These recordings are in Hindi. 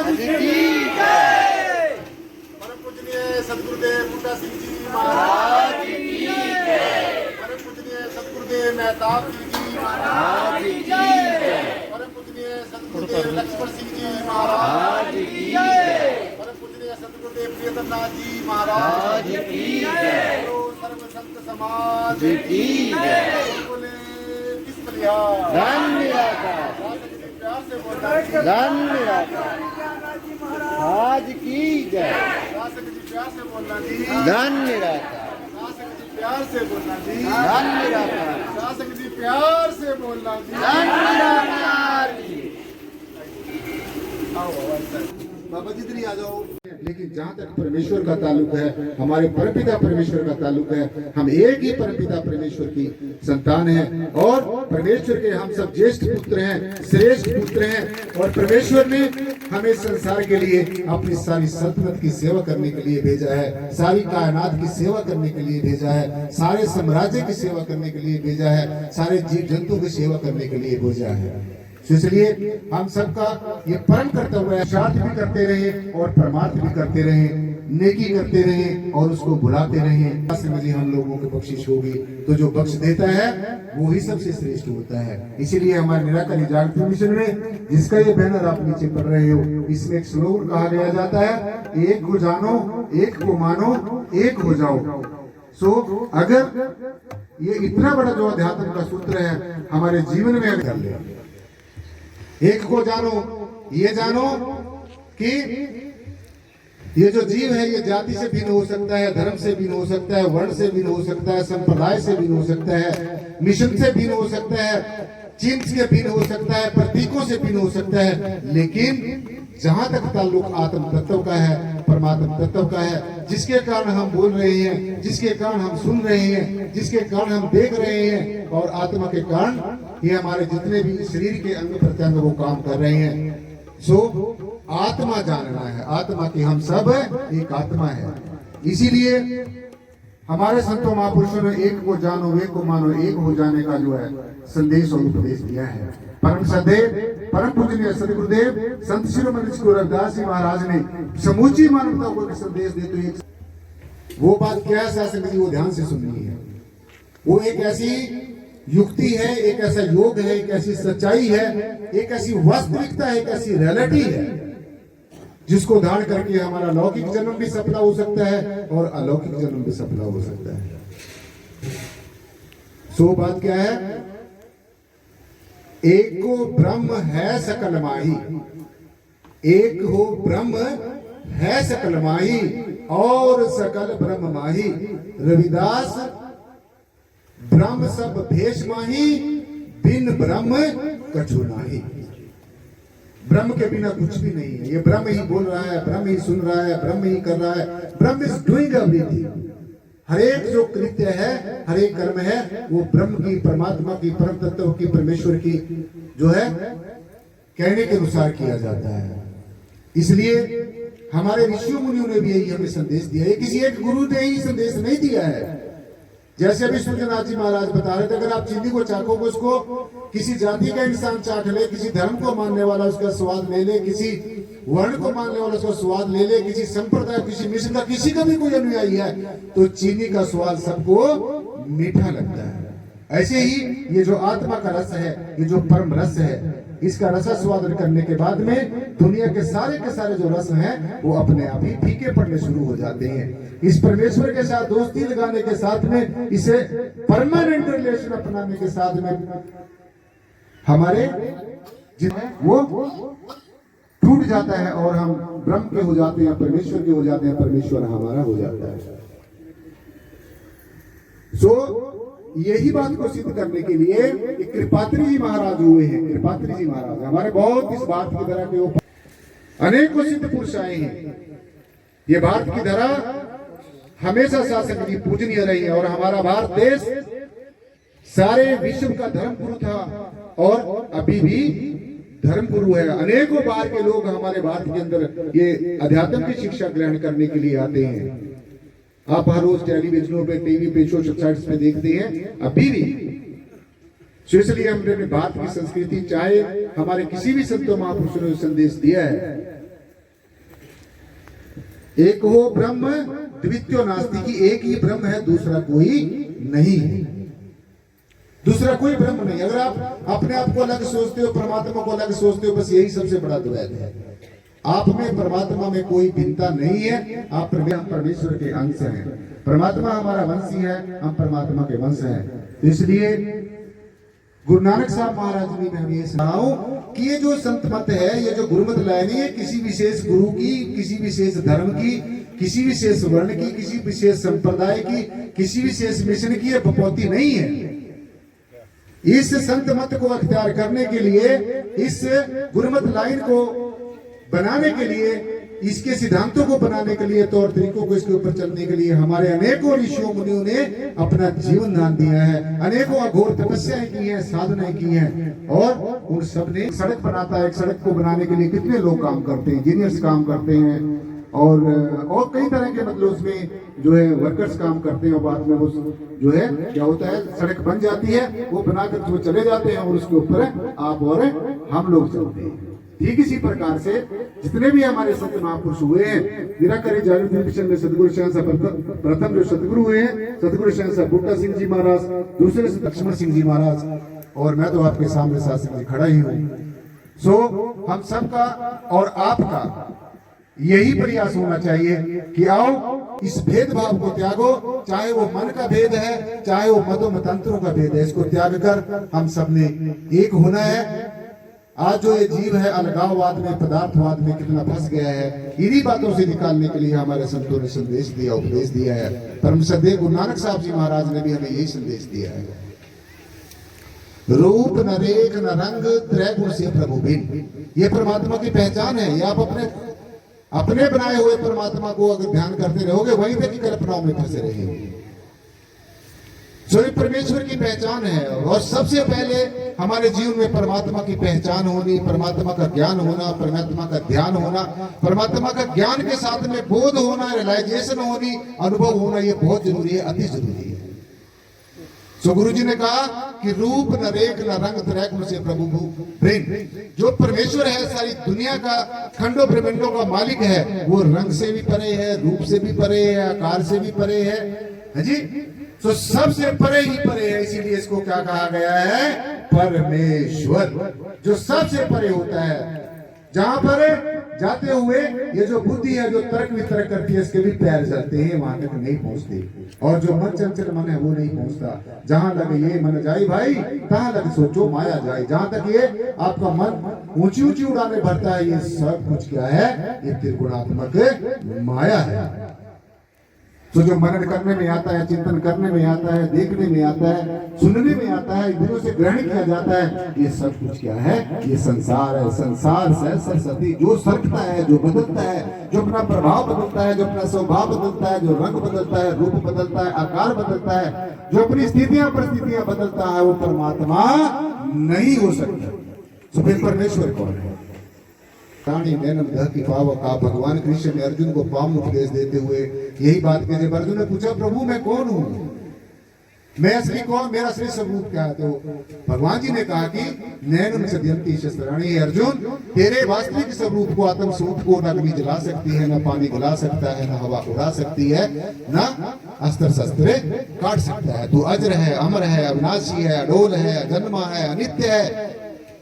परम पूजनीय सदगुरुदेव बूटा सिंह जी महाराज की जय। परम पूजनीय सदगुरुदेव मेहताब सिंह जी महाराज की जय। परम पूजनीय सदगुरुदेव लक्ष्मण सिंह जी महाराज की जय। परम पूजनीय सदगुरुदेव प्रियतम नाथ जी महाराज की जय। सर्व संत समाज की जय। बोले किस प्रकार धन्यवाद प्यार से बोलना धन्यवाद आज की जय शासक जी प्यार से बोलना जी। धन्यवाद शासक जी प्यार से बोलना जी। धन्यवाद शासक जी प्यार से बोलना जी। धन्यवाद बाबा जी इधर ही आ जाओ। लेकिन जहाँ तक परमेश्वर का ताल्लुक है, हमारे परमपिता परमेश्वर का ताल्लुक है, हम एक ही परमपिता परमेश्वर की संतान हैं और परमेश्वर के हम सब ज्येष्ठ पुत्र हैं, श्रेष्ठ पुत्र हैं। और परमेश्वर ने हमें संसार के लिए अपनी सारी सल्तनत की सेवा करने के लिए भेजा है, सारी कायनात की सेवा करने के लिए भेजा है, सारे साम्राज्य की सेवा करने के लिए भेजा है, सारे जीव जंतु की सेवा करने के लिए भेजा है। इसलिए हम सबका ये परम कर्तव्य है, शार्थ भी करते रहे और परमार्थ भी करते रहे, नेकी करते रहे और उसको बुलाते रहे। मुझे हम लोगों की बख्शिश होगी तो जो बख्श देता है वो ही सबसे श्रेष्ठ होता है। इसीलिए हमारे निराकारी जागृति मिशन में जिसका ये बैनर आप नीचे पढ़ रहे हो, इसमें एक स्लोगन कहा गया जाता है, एक को जानो, एक को मानो, एक हो जाओ। अगर ये इतना बड़ा जो अध्यात्म का सूत्र है हमारे जीवन में अगर ले, एक को जानो, ये जानो कि ये जो जीव है ये जाति से भिन्न हो सकता है, धर्म से भिन्न हो सकता है, वर्ण से भिन्न हो सकता है, संप्रदाय से भिन्न हो सकता है, मिशन से भिन्न हो सकता है, चिन्ह से भिन्न हो सकता है, प्रतीकों से भिन्न हो सकता है। लेकिन जहां तक ताल्लुक आत्म तत्व का है, परमात्मा तत्व का है, जिसके कारण हम बोल रहे हैं, जिसके कारण हम सुन रहे हैं, जिसके कारण हम देख रहे हैं, और आत्मा के कारण ये हमारे जितने भी शरीर के अंग प्रत्यंग वो काम कर रहे हैं। आत्मा जानना है, आत्मा की हम सब एक आत्मा है। इसीलिए हमारे संतों महापुरुषों ने एक को जानो, एक को मानो, एक हो जाने का जो है संदेश और उपदेश दिया है। परम सदैव परम पूजनीय सदगुरुदेव संत शिरोमणि श्री गुरु रविदास जी महाराज ने समूची मानवता को संदेश देते हुए वो बात क्या है शासक जी, वो ध्यान से सुननी है। वो एक ऐसी युक्ति है, एक ऐसा योग है, एक ऐसी सच्चाई है, एक ऐसी वास्तविकता है, एक ऐसी रियलिटी है जिसको धारण करके हमारा लौकिक जन्म भी सफल हो सकता है और अलौकिक जन्म भी सफल हो सकता है। बात क्या है, एक को ब्रह्म है सकल माही, एक हो ब्रह्म है सकल माही और सकल ब्रह्म माही। रविदास ब्रह्म सब भेष माही, बिन ब्रह्म कछु नाही। ब्रह्म के बिना कुछ भी नहीं है। ये ब्रह्म ही बोल रहा है, ब्रह्म ही सुन रहा है, ब्रह्म ही कर रहा है। ब्रह्म इज डूइंग एवरीथिंग। हर एक जो कृत्य है, हर एक कर्म है, वो ब्रह्म की, परमात्मा की, परम तत्व की, परमेश्वर की जो है कहने के अनुसार किया जाता है। इसलिए हमारे ऋषियों मुनियों ने भी यही हमें संदेश दिया है। किसी एक गुरु ने ही संदेश नहीं दिया है। जैसे अभी सूर्यनाथ जी महाराज बता रहे थे, अगर आप चीनी को चाखोगे, उसको किसी जाति का इंसान चाख ले, किसी धर्म को मानने वाला उसका स्वाद ले ले, किसी वर्ण को मानने वाला उसका स्वाद ले ले, किसी संप्रदाय, किसी मिशन का, किसी का भी कोई अनुयायी है, तो चीनी का स्वाद सबको मीठा लगता है। ऐसे ही ये जो आत्मा का रस है, ये जो परम रस है, इसका रसास्वादन करने के बाद में दुनिया के सारे जो रस हैं वो अपने आप ही फीके पड़ने शुरू हो जाते हैं। इस परमेश्वर के साथ दोस्ती लगाने के साथ में, इसे परमानेंट रिलेशन अपनाने के साथ में हमारे वो टूट जाता है और हम ब्रह्म के हो जाते हैं, परमेश्वर के हो जाते हैं, परमेश्वर हमारा हो जाता है। यही बात को सिद्ध करने के लिए एक कृपात्री जी महाराज हुए हैं। कृपात्री जी महाराज हमारे बहुत इस बात की धरा के ऊपर अनेकों सिद्ध पुरुष आए हैं। ये भारत की धरा हमेशा शासक जी पूजनीय रही है और हमारा भारत देश सारे विश्व का धर्म गुरु था और अभी भी धर्म गुरु है। अनेकों बार के लोग हमारे भारत के अंदर ये अध्यात्म की शिक्षा ग्रहण करने के लिए आते हैं। आप हर रोज टेलीविजनों पे, टीवी पे, सोशल साइट्स पे देखते हैं अभी भी। इसलिए हमने भारत की संस्कृति, चाहे हमारे किसी भी संतों महापुरुषों ने संदेश दिया है एक हो ब्रह्म द्वितीयो नास्ति, की एक ही ब्रह्म है, दूसरा कोई नहीं है, दूसरा कोई ब्रह्म नहीं। अगर आप अपने आप को अलग सोचते हो, परमात्मा को अलग सोचते हो, बस यही सबसे बड़ा द्वैत है। आप में परमात्मा में कोई भिन्नता नहीं है। आप परमेश्वर के अंश हैं, परमात्मा हमारा वंशी है, हम परमात्मा के वंश हैं। इसलिए गुरु नानक साहब महाराज ने हमें ये सुनाओ कि ये जो संत मत है, ये जो गुरुमत लाइनी है, किसी विशेष गुरु की, किसी विशेष धर्म की, किसी विशेष वर्ण की, किसी विशेष संप्रदाय की, किसी विशेष मिशन की ये बपौती नहीं है। इस संत मत को अख्तियार करने के लिए, इस गुरुमत लाइन को बनाने के लिए, इसके सिद्धांतों को बनाने के लिए, तौर तरीकों को इसके ऊपर चलने के लिए हमारे अनेकों ऋषियों मुनियों ने अपना जीवन दान दिया है, अनेकों अघोर तपस्याएं की हैं, साधनाएं की हैं, और उन सब ने सड़क बनाता है। एक सड़क को बनाने के लिए कितने लोग काम करते हैं, इंजीनियर्स काम करते हैं, और कई तरह के मतलब उसमें जो है वर्कर्स काम करते हैं, और बाद में वो जो है क्या होता है, सड़क बन जाती है, वो बनाकर वो चले जाते हैं, और उसके ऊपर आप और हम लोग चलते हैं। ठीक इसी प्रकार से जितने भी हमारे संत महापुरुष हुए हैं, निराकारी जागृति मिशन में सतगुरु शहंशाह प्रथम जो सतगुरु हुए हैं, सतगुरु शहंशाह बूटा सिंह जी महाराज, दूसरे से लक्ष्मण सिंह जी महाराज, और मैं तो आपके सामने शासन जी खड़ा ही हूँ। सो हम सबका और आपका यही प्रयास होना चाहिए कि आओ इस भेदभाव को त्यागो, चाहे वो मन का भेद है, चाहे वो मतों मतंत्रों का भेद है, इसको त्याग कर हम सबने एक होना है। आज जो ये जीव है अलगाववाद में, पदार्थवाद में कितना फंस गया है, इन्हीं बातों से निकालने के लिए हमारे संतों ने संदेश दिया, उपदेश दिया है। परम श्रद्धेय गुरु नानक साहब जी महाराज ने भी हमें यही संदेश दिया है, रूप न रेख न रंग त्रैगुण से प्रभु बिन। ये परमात्मा की पहचान है। ये आप अपने बनाए हुए परमात्मा को अगर ध्यान करते रहोगे, वहीं तक की कल्पनाओं में फंसे रहेंगे। स्वयं परमेश्वर की पहचान है, और सबसे पहले हमारे जीवन में परमात्मा की पहचान होनी, परमात्मा का ज्ञान होना, परमात्मा का ध्यान होना, परमात्मा का ज्ञान के साथ में बोध होना, रियलाइजेशन होनी, अनुभव होना, ये बहुत जरूरी है, अति जरूरी है। सो गुरु जी ने कहा कि रूप न रेख न रंग त्रैगुण से प्रभु प्रेम। जो परमेश्वर है, सारी दुनिया का खंडों ब्रह्मांडों का मालिक है, वो रंग से भी परे है, रूप से भी परे है, आकार से भी परे है जी। तो सबसे परे ही परे है, इसीलिए इसको क्या कहा गया है, परमेश्वर, जो सबसे परे होता है। जहां पर जाते हुए ये जो बुद्धि है, जो तर्क वितर्क करती है, इसके भी पैर चलते हैं, वहां तक नहीं पहुंचते। और जो मन चंचल मन है वो नहीं पहुंचता। जहां लगे ये मन जाए भाई, तहां लगे सोचो माया जाए। जहां तक ये आपका मन ऊंची ऊंची उड़ाने भरता है, ये सब कुछ क्या है, ये त्रिगुणात्मक माया है। तो जो मनन करने में आता है, चिंतन करने में आता है, देखने में आता है, सुनने में आता है, इंद्रियों से ग्रहण किया जाता है, ये सब कुछ क्या है, ये संसार है। संसार से सरस्वती जो सरकता है, जो बदलता है, जो अपना प्रभाव बदलता है, जो अपना स्वभाव बदलता है, जो रंग बदलता है, रूप बदलता है, आकार बदलता है, जो अपनी स्थितियां परिस्थितियां बदलता है, वो परमात्मा नहीं हो सकता। तो फिर परमेश्वर कौन है? रानी नैनम दह की पावक। आप भगवान कृष्ण ने अर्जुन को पावन उपदेश देते हुए यही बात कही। जब अर्जुन ने पूछा प्रभु मैं कौन हूँ, मैं असली कौन, मेरा असली स्वरूप क्या है, तो भगवान जी ने कहा कि नैनम सदयंती शस्त्राणी। अर्जुन तेरे वास्तविक स्वरूप को, आत्म स्वरूप को न अग्नि जला सकती है, न पानी गला सकता है, न हवा उड़ा सकती है, न अस्त्र शस्त्र काट सकता है। तू अजर है, अमर है, अविनाशी है, अडोल है, अजन्मा है, अनित्य है।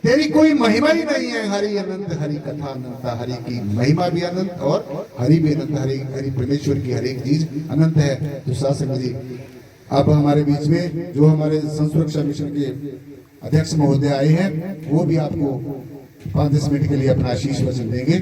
तेरी कोई महिमा ही नहीं है। हरि अनंत, हरि कथा अनंत। हरि की महिमा भी अनंत और हरि भी अनंत। हरि परमेश्वर की हर एक चीज अनंत है। तो शासक जी अब हमारे बीच में जो हमारे संसुरक्षा मिशन के अध्यक्ष महोदय आए हैं, वो भी आपको 5-10 मिनट के लिए अपना आशीष वचन देंगे।